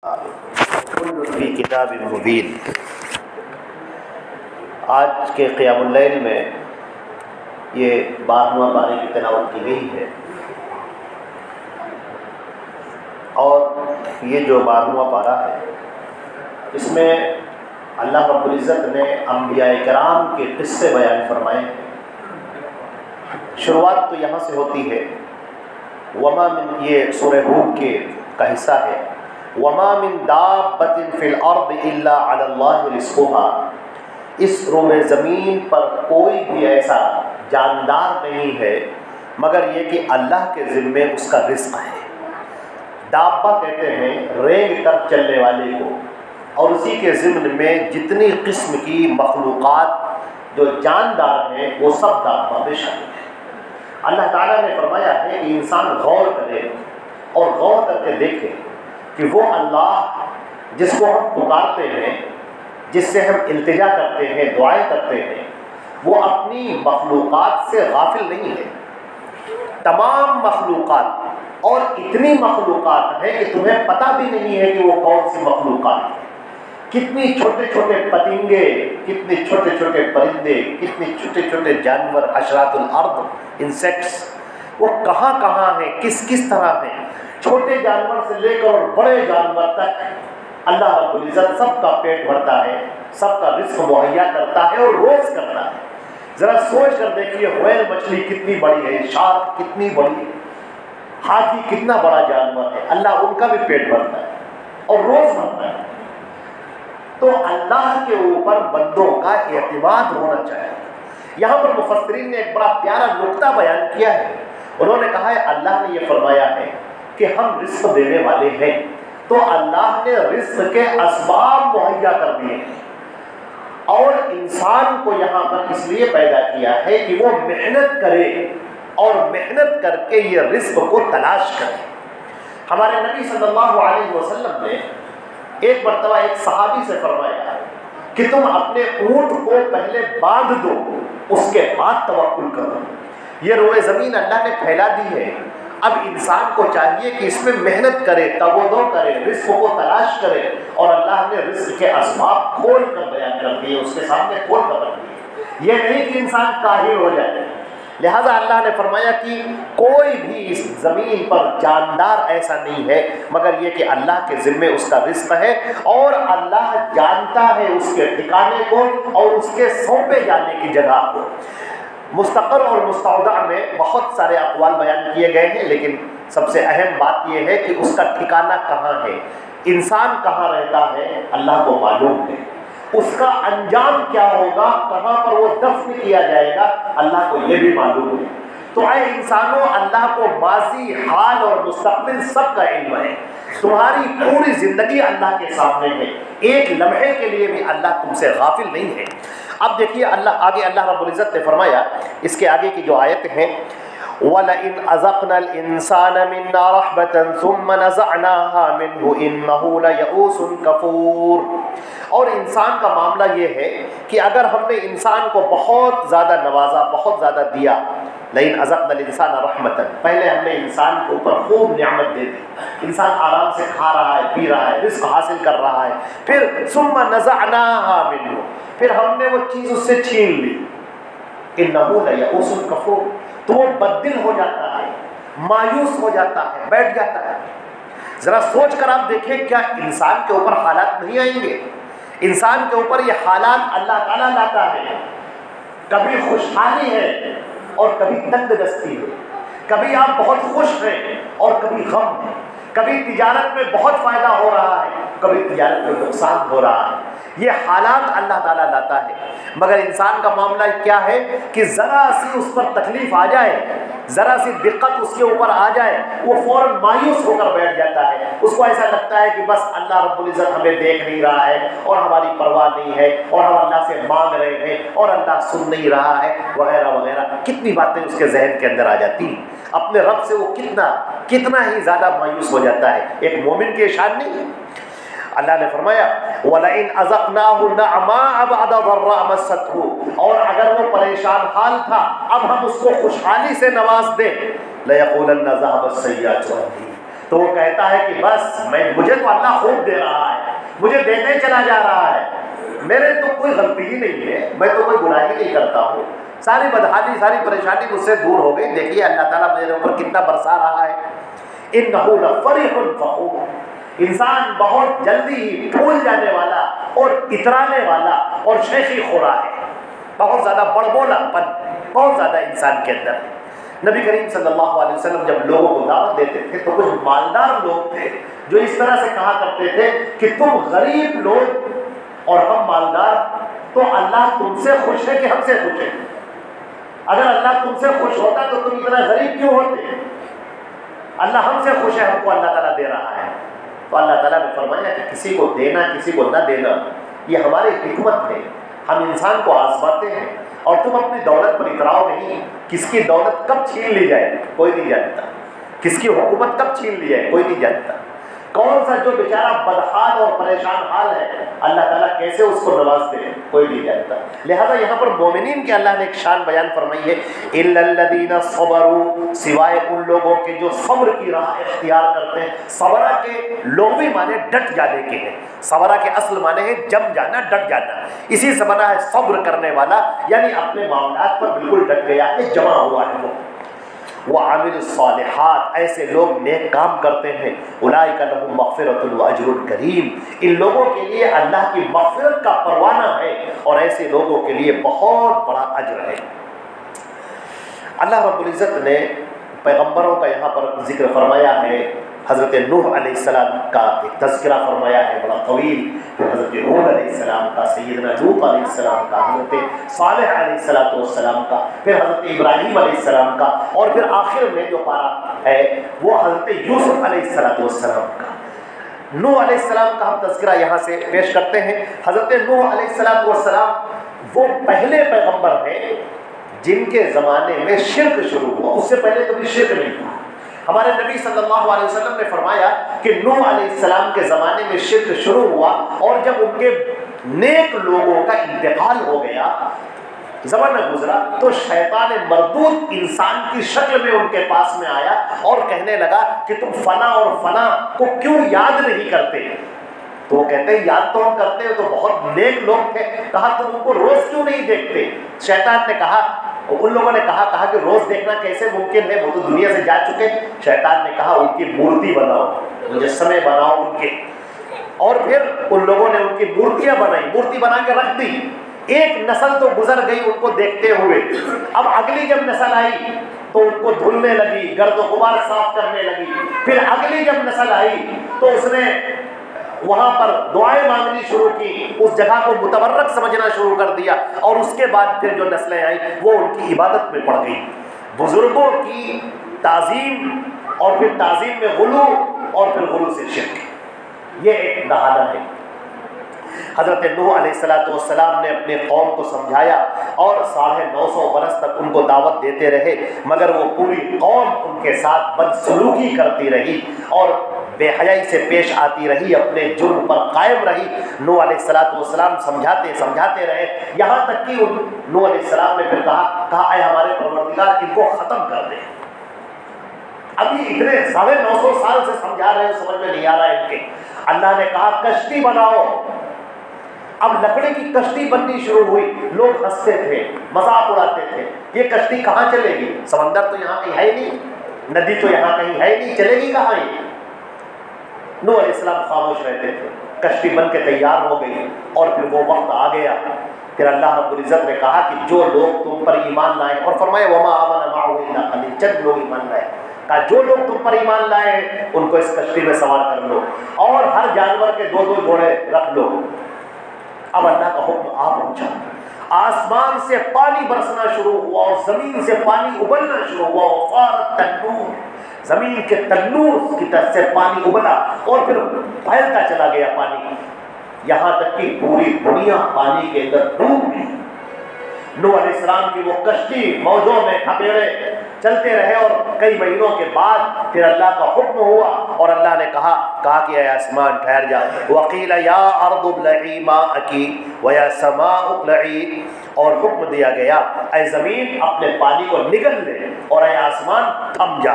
کل فی کتاب مبین۔ آج کے قیام اللیل میں یہ 12واں پارے کی تلاوت کی گئی ہے، اور یہ جو 12واں پارہ ہے اس میں اللہ رب العزت نے انبیاء کرام کے قصے بیان فرمائے ہیں۔ شروعات تو یہاں سے ہوتی ہے، وما من، یہ سورہ ہود کا حصہ ہے، وما من دابۃ فی الارض الا علی اللہ رزقها، اس روئے زمین پر کوئی بھی ایسا جاندار نہیں ہے مگر یہ کہ اللہ کے ذمے اس کا رزق ہے۔ دابہ کہتے ہیں رینگ کر چلنے والے کو، اور اسی کے ضمن میں جتنی قسم کی مخلوقات جو جاندار ہیں وہ سب دابہ میں شامل ہیں۔ اللہ تعالیٰ نے فرمایا ہے کہ انسان غور کرے اور غور کر کے دیکھے کہ وہ اللہ جس کو ہم پکارتے ہیں، جس سے ہم التجا کرتے ہیں، دعائیں کرتے ہیں، وہ اپنی مخلوقات سے غافل نہیں ہے۔ تمام مخلوقات، اور اتنی مخلوقات ہیں کہ تمہیں پتہ بھی نہیں ہے کہ وہ کون سی مخلوقات ہیں۔ کتنی چھوٹے چھوٹے پتنگے، کتنے چھوٹے چھوٹے پرندے، کتنے چھوٹے چھوٹے جانور، حشرات الارض، انسیکٹس، وہ کہاں کہاں ہیں، کس کس طرح ہیں۔ چھوٹے جانور سے لے کر بڑے جانور تک اللہ رب العزت سب کا پیٹ بھرتا ہے، سب کا رزق مہیا کرتا ہے اور روز کرتا ہے۔ ذرا سوچ کر دیکھیے، ویل مچھلی کتنی بڑی ہے، شارک کتنی بڑی ہے، ہاتھی کتنا بڑا جانور ہے، اللہ ان کا بھی پیٹ بھرتا ہے اور روز بھرتا ہے۔ تو اللہ کے اوپر بندوں کا اعتماد ہونا چاہیے۔ یہاں پر مفسرین نے ایک بڑا پیارا نقطہ بیان کیا ہے۔ انہوں نے کہا ہے اللہ نے یہ فرمایا ہے کہ ہم رزق دینے والے ہیں، تو اللہ نے رزق کے اسباب مہیا کر دیے ہیں، اور انسان کو یہاں پر اس لیے پیدا کیا ہے کہ وہ محنت کرے اور محنت کر کے یہ رزق کو تلاش کرے۔ ہمارے نبی صلی اللہ علیہ وسلم نے ایک مرتبہ ایک صحابی سے فرمایا کہ تم اپنے اونٹ کو پہلے باندھ دو، اس کے بعد توکل کرو۔ یہ روئے زمین اللہ نے پھیلا دی ہے، اب انسان کو چاہیے کہ اس میں محنت کرے، تگودو کرے، رزق کو تلاش کرے، اور اللہ نے رزق کے اسباب کھول کر بیان کر دیے، اس کے سامنے کھول کر رکھ دیے۔ یہ نہیں کہ انسان کاہل ہو جائے۔ لہذا اللہ نے فرمایا کہ کوئی بھی اس زمین پر جاندار ایسا نہیں ہے مگر یہ کہ اللہ کے ذمے اس کا رزق ہے، اور اللہ جانتا ہے اس کے ٹھکانے کو اور اس کے سونپے جانے کی جگہ کو۔ مستقر اور مستودع میں بہت سارے اقوال بیان کیے گئے ہیں، لیکن سب سے اہم بات یہ ہے کہ اس کا ٹھکانہ کہاں ہے، انسان کہاں رہتا ہے اللہ کو معلوم ہے، اس کا انجام کیا ہوگا، کہاں پر وہ دفن کیا جائے گا اللہ کو یہ بھی معلوم ہے۔ تو اے انسانوں، اللہ کو ماضی، حال اور مستقبل سب کا علم ہے۔ تمہاری پوری زندگی اللہ کے سامنے ہے، ایک لمحے کے لیے بھی اللہ تم سے غافل نہیں ہے۔ اب دیکھیے اللہ رب العزت نے فرمایا، اس کے آگے کی جو آیت ہیں، وَلَئِنْ أَذَقْنَا الْإِنسَانَ مِنَّا رَحْمَةً ثُمَّ نَزَعْنَاهَا مِنْهُ إِنَّهُ لَيَئُوسٌ كَفُورٌ۔ اور انسان کا معاملہ یہ ہے کہ اگر ہم نے انسان کو بہت زیادہ نوازا، بہت زیادہ دیا، لَئِنْ أَذَقْنَا الْإِنسَانَ رَحْمَةً، پہلے ہم نے انسان کے اوپر خوب نعمت دے دی، انسان آرام سے کھا رہا ہے، پی رہا ہے، رزق حاصل کر رہا ہے، پھر ثُمَّ نَزَعْنَاهَا مِنْهُ، پھر ہم نے وہ چیز اس سے چھین لی، إِنَّهُ لَيَئُوسٌ كَفُورٌ، تو وہ بددل ہو جاتا ہے، مایوس ہو جاتا ہے، بیٹھ جاتا ہے۔ ذرا سوچ کر آپ دیکھیں، کیا انسان کے اوپر حالات نہیں آئیں گے؟ انسان کے اوپر یہ حالات اللہ تعالیٰ لاتا ہے، کبھی خوشحالی ہے اور کبھی تنگ دستی ہے، کبھی آپ بہت خوش ہیں اور کبھی غم ہے، کبھی تجارت میں بہت فائدہ ہو رہا ہے، کبھی تجارت میں نقصان ہو رہا ہے۔ یہ حالات اللہ تعالیٰ لاتا ہے، مگر انسان کا معاملہ کیا ہے کہ ذرا سی اس پر تکلیف آ جائے، ذرا سی دقت اس کے اوپر آ جائے، وہ فوراً مایوس ہو کر بیٹھ جاتا ہے۔ اس کو ایسا لگتا ہے کہ بس اللہ رب العزت ہمیں دیکھ نہیں رہا ہے اور ہماری پرواہ نہیں ہے، اور ہم اللہ سے مانگ رہے ہیں اور اللہ سن نہیں رہا ہے، وغیرہ وغیرہ۔ کتنی باتیں اس کے ذہن کے اندر آ جاتی ہیں، اپنے رب سے وہ کتنا ہی زیادہ مایوس ہو جاتا ہے۔ ایک مومن کی شان نہیں ہے۔ اللہ نے فرمایا وَلَئِنْ أَذَقْنَاهُ نَعْمَاءَ بَعْدَ ضَرَّاءَ مَسَّتْهُ، اور اگر وہ پریشان حال تھا اب ہم اس کو خوشحالی سے نواز دیں، لَيَقُولَنَّ ذَهَبَ السَّيِّئَاتُ عَنِّي، تو وہ کہتا ہے کہ بس مجھے تو اللہ خوب دے رہا ہے، مجھے دیتے چلا جا رہا ہے، میرے تو کوئی غلطی ہی نہیں ہے، میں تو کوئی گناہ ہی نہیں کرتا ہوں، ساری بدحالی ساری پریشانی مجھ سے دور ہو گئی، دیکھیے اللہ تعالیٰ میرے اوپر کتنا برسا رہا ہے۔ انہ لفرح فخور، انسان بہت جلدی ہی پھول جانے والا اور اترانے والا اور شیخی خورا ہے، بہت زیادہ بڑبولا پن بہت زیادہ انسان کے اندر ہے۔ نبی کریم صلی اللہ علیہ وسلم جب لوگوں کو دعوت دیتے تھے تو کچھ مالدار لوگ تھے جو اس طرح سے کہا کرتے تھے کہ تم غریب لوگ اور ہم مالدار، تو اللہ تم سے خوش ہے کہ ہم سے خوش ہے؟ اگر اللہ تم سے خوش ہوتا تو تم اتنا غریب کیوں ہوتے؟ اللہ ہم سے خوش ہے، ہم کو اللہ تعالیٰ دے رہا ہے۔ تو اللہ تعالیٰ نے فرمایا کہ کسی کو دینا کسی کو نہ دینا یہ ہماری حکمت ہے، ہم انسان کو آزماتے ہیں، اور تم اپنی دولت پر اتراؤ نہیں، کس کی دولت کب چھین لی جائے کوئی نہیں جانتا، کس کی حکومت کب چھین لی جائے کوئی نہیں جانتا، کون سا جو بیچارہ بدحال اور پریشان حال ہے اللہ تعالیٰ کیسے اس کو نواز دے کوئی نہیں جانتا۔ لہذا یہاں پر مومنین کے اللہ نے ایک شان بیان فرمائی ہے، اِلَّا الَّذِينَ صَبَرُوا، سوائے ان لوگوں کے جو صبر کی راہ اختیار کرتے ہیں۔ صبرہ کے لغوی معنی ڈٹ جانے کے ہیں، صبرہ کے اصل معنی ہے جم جانا، ڈٹ جانا، اسی سے بنا ہے صبر کرنے والا، یعنی اپنے معاملات پر بالکل ڈٹ گیا ہے، جمع ہوا ہے وہ۔ وَعَمِلُ الصَّالِحَاتِ، ایسے لوگ نیک کام کرتے ہیں، اولئک لہم مغفرۃ واجر کریم، ان لوگوں کے لیے اللہ کی مغفرت کا پروانہ ہے اور ایسے لوگوں کے لیے بہت بڑا اجر ہے۔ اللہ رب العزت نے پیغمبروں کا یہاں پر ذکر فرمایا ہے، حضرت نوح علیہ السلام کا ایک تذکرہ فرمایا ہے بڑا طویل، پھر حضرت ہود علیہ السلام کا، سیدنا لوط علیہ السلام کا، حضرت صالح علیہ السلام کا، پھر حضرت ابراہیم علیہ السلام کا، اور پھر آخر میں جو پارہ ہے وہ حضرت یوسف علیہ السلام کا۔ نوح علیہ السلام کا ہم تذکرہ یہاں سے پیش کرتے ہیں۔ حضرت نوح علیہ السلام وہ پہلے پیغمبر ہیں جن کے زمانے میں شرک شروع ہوا، اس سے پہلے کبھی شرک نہیں تھا۔ ہمارے نبی صلی اللہ علیہ وسلم نے فرمایا کہ نوح علیہ السلام کے زمانے میں شرک شروع ہوا، اور جب ان کے نیک لوگوں کا انتقال ہو گیا، زمانہ گزرا، تو شیطان مردود انسان کی شکل میں ان کے پاس میں آیا اور کہنے لگا کہ تم فلاں اور فلاں کو کیوں یاد نہیں کرتے؟ تو وہ کہتے ہیں یاد تو ہم کرتے ہیں، تو بہت نیک لوگ تھے۔ کہا تم ان کو روز کیوں نہیں دیکھتے؟ شیطان نے کہا، ان لوگوں نے کہا کہ روز دیکھنا کیسے ممکن ہے، وہ تو دنیا سے جا چکے۔ شیطان نے کہا ان کی مورتی بناؤ، مجسمے بناؤ ان کے، اور پھر ان لوگوں نے ان کی مورتیاں بنائی، مورتی بنا کے رکھ دی۔ ایک نسل تو گزر گئی ان کو دیکھتے ہوئے، اب اگلی جب نسل آئی تو ان کو دھلنے لگی، گرد و غبار صاف کرنے لگی، پھر اگلی جب نسل آئی تو اس نے وہاں پر دعائیں مانگنی شروع کی، اس جگہ کو متبرک سمجھنا شروع کر دیا، اور اس کے بعد پھر جو نسلیں آئیں وہ ان کی عبادت میں پڑ گئی۔ بزرگوں کی تعظیم، اور پھر تعظیم میں غلو، اور پھر غلو سے شرک، یہ ایک دہانہ ہے۔ حضرت نوح علیہ السلام نے اپنے قوم کو سمجھایا، اور 950 برس تک ان کو دعوت دیتے رہے، مگر وہ پوری قوم ان کے ساتھ بدسلوکی کرتی رہی اور بے حیائی سے پیش آتی رہی، اپنے جرم پر قائم رہی۔ نوح علیہ السلام سمجھاتے رہے، یہاں تک کہ نوح علیہ السلام نے پھر کہا اے ہمارے پروردگار ان کو ختم کر دے۔ ابھی اتنے 950 سال سے سمجھا رہے ہیں، سمجھ میں نہیں آ رہا ہے ان کے۔ اللہ نے کہا کشتی بناؤ۔ اب لکڑی کی کشتی بننی شروع ہوئی، لوگ ہنستے تھے، مذاق اڑاتے تھے، یہ کشتی کہاں چلے گی؟ سمندر تو یہاں کہیں ہے نہیں، ندی تو یہاں کہیں ہے نہیں، چلے گی کہاں یہ؟ نوح علیہ السلام خاموش رہتے تھے، کشتی بن کے تیار ہو گئی، اور پھر وہ وقت آ گیا، پھر اللہ رب العزت نے کہا کہ جو لوگ تم پر ایمان لائے، اور فرمایا وما آمن معه الا قلیل، چند لوگ ایمان لائے، کہا جو لوگ تم پر ایمان لائے ہیں ان کو اس کشتی میں سوار کر لو، اور ہر جانور کے 2 جوڑے رکھ لو۔ اب اللہ کا حکم آ پہنچا، آسمان سے پانی برسنا شروع ہوا اور زمین سے پانی ابلنا شروع ہوا، وفارت تنور، زمین کے تنور کی طرف سے پانی ابلا اور پھر پھیلتا چلا گیا پانی، یہاں تک کہ پوری دنیا پانی کے اندر ڈوب گئی۔ نوح علیہ السلام کی وہ کشتی موجوں میں تھپیڑے چلتے رہے، اور کئی مہینوں کے بعد پھر اللہ کا حکم ہوا، اور اللہ نے کہا کہ اے آسمان ٹھہر جا، وقیل یا ارض ابلعی ماءکی ویا سماء اقلعی، اور حکم دیا گیا اے زمین اپنے پانی کو نگل لے، اور اے آسمان تھم جا۔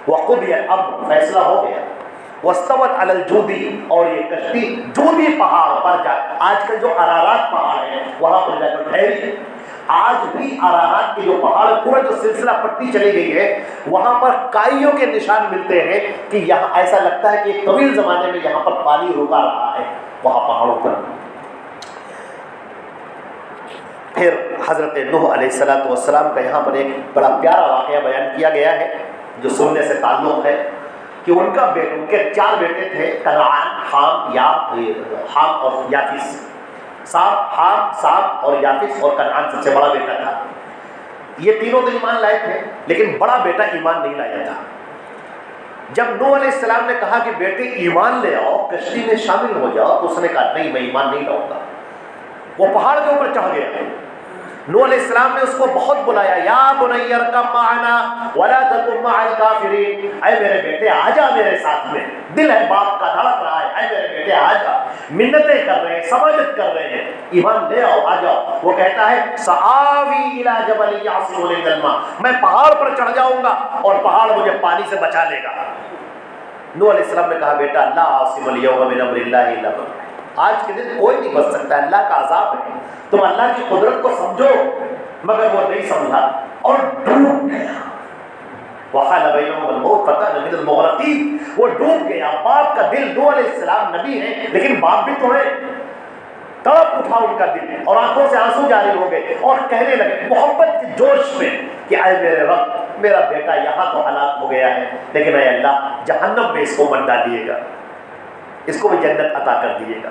وقضی الامر، فیصلہ ہو گیا، واستوت علی الجودی، اور یہ کشتی جودی پہاڑ پر جا، آج کل جو ارارات پہاڑ ہے وہاں پر جا کر ٹھہری۔ آج بھی ارارات کے جو پہاڑ، پورا جو سلسلہ پٹی چلی گئی ہے، وہاں پر کائیوں کے نشان ملتے ہیں کہ یہاں ایسا لگتا ہے کہ ایک طویل زمانے میں یہاں پر پانی رکا رہا ہے وہاں پہاڑوں پر۔ پھر حضرت نوح علیہ السلام کا یہاں پر ایک بڑا پیارا واقعہ بیان کیا گیا ہے جو سننے سے تعلق ہے کہ ان کے 4 بیٹے تھے، کنعان، حام اور یافس۔ سام اور یافس اور کنعان سب سے بڑا بیٹا تھا۔ یہ تینوں تو ایمان لائے تھے لیکن بڑا بیٹا ایمان نہیں لایا تھا۔ جب نوح علیہ السلام نے کہا کہ بیٹے ایمان لے آؤ، کشتی میں شامل ہو جاؤ، تو اس نے کہا نہیں، میں ایمان نہیں لاؤں گا۔ وہ پہاڑ کے اوپر چڑھ گیا۔ نوح علیہ السلام نے اس کو بہت بلایا، یا بنی ارکب معنا ولا تکن مع الکافرین، اے میرے بیٹے آ جا میرے ساتھ میں، دل ہے باپ کا دھڑک رہا ہے، اے میرے بیٹے آ جا، منتیں کر رہے ہیں، سماجت کر رہے ہیں، ایمان لے آؤ، آ جاؤ۔ وہ کہتا ہے سآوی الی جبل یعصمنی من الماء، میں پہاڑ پر چڑھ جاؤں گا اور پہاڑ مجھے پانی سے بچا لے گا۔ نوح علیہ السلام نے کہا بیٹا لا عاصم اليوم من امر اللہ الا من، آج کے دن کوئی نہیں بچ سکتا، اللہ کا عذاب ہے، تم اللہ کی قدرت کو سمجھو، مگر وہ نہیں سمجھا اور ڈوب گیا۔ وحال بینہم الموت فکان من المغرقین، وہ ڈوب گیا۔ باپ کا دل، نوح علیہ السلام نبی ہیں لیکن باپ بھی تو ہے، تڑپ اٹھا ان کا دل اور آنکھوں سے آنسو جاری ہو گئے اور کہنے لگے محبت کے جوش میں کہ اے میرے رب، میرا بیٹا یہاں تو ہلاک ہو گیا ہے لیکن اے اللہ جہنم میں اس کو مت ڈالیے گا، اس کو بھی جنت عطا کر دیے گا۔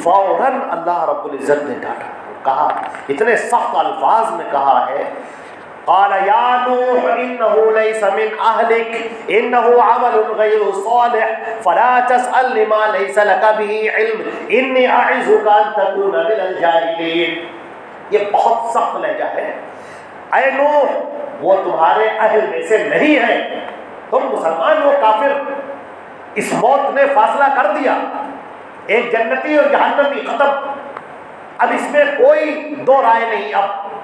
فوراً اللہ رب العزت نے ڈانٹا، کہا، اتنے سخت الفاظ میں کہا ہے، قال یا نوح انه ليس من اهلك انه عمل غير صالح فلا تسأل لما ليس لك به علم اني اعظك ان تكون من الجاهلين۔ یہ بہت سخت لہجہ ہے۔ اے نوح، وہ تمہارے اہل میں سے نہیں ہے، تم مسلمان ہو کافر، اس موت نے فاصلہ کر دیا، ایک جنتی اور جہنمی، ختم، اب اس میں کوئی دو رائے نہیں، اب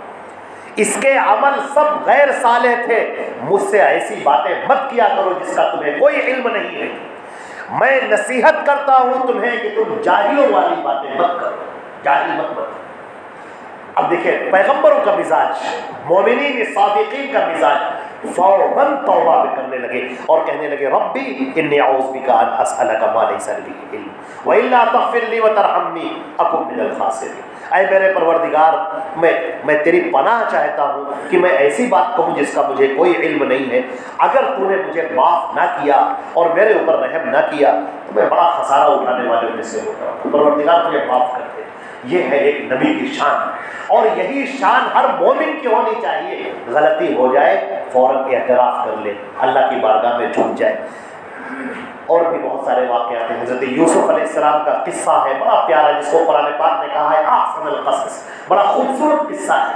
اس کے عمل سب غیر صالح تھے، مجھ سے ایسی باتیں مت کیا کرو جس کا تمہیں کوئی علم نہیں ہے، میں نصیحت کرتا ہوں تمہیں کہ تم جاہلوں والی باتیں مت کرو، جاہل مت بنو۔ اب دیکھیں پیغمبروں کا مزاج، مومنین صادقین کا مزاج، فوراً توبہ کرنے لگے اور کہنے لگے ربی انی اعوذ بک ان اسألک ما لیس لی بہ علم والا تغفر لی وترحمنی اکن من الخاسرین۔ اے میرے پروردگار، میں تیری پناہ چاہتا ہوں کہ میں ایسی بات کہوں جس کا مجھے کوئی علم نہیں ہے، اگر تو نے مجھے معاف نہ کیا اور میرے اوپر رحم نہ کیا تو میں بڑا خسارہ اٹھانے والوں میں سے ہوتا ہوں، پروردگار مجھے معاف کر دے۔ یہ ہے ایک نبی کی شان، اور یہی شان ہر مومن کی ہونی چاہیے، غلطی ہو جائے فوراً اعتراف کر لے، اللہ کی بارگاہ میں جھک جائے۔ اور بھی بہت سارے واقعات ہیں، حضرت یوسف علیہ السلام کا قصہ ہے بڑا پیارا، جس کو قرآن پاک نے کہا ہے احسن القصص، بڑا خوبصورت قصہ ہے،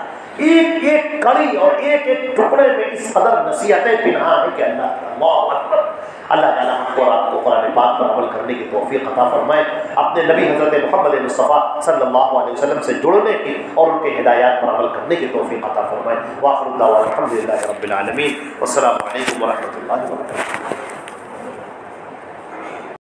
ایک ایک کڑی اور ایک ایک ٹکڑے میں اس قدر نصیحتیں پنہاں ہیں کہ اللہ اکبر۔ اللہ تعالیٰ ہم کو اور آپ کو قرآن پاک پر عمل کرنے کی توفیق عطا فرمائے، اپنے نبی حضرت محمد مصطفیٰ صلی اللہ علیہ وسلم سے جڑنے کی اور ان کے ہدایات پر عمل کرنے کی توفیق عطا فرمائے۔ وآخر دعوانا الحمد للہ رب العالمین، والسلام علیکم ورحمۃ اللہ وبرکاتہ۔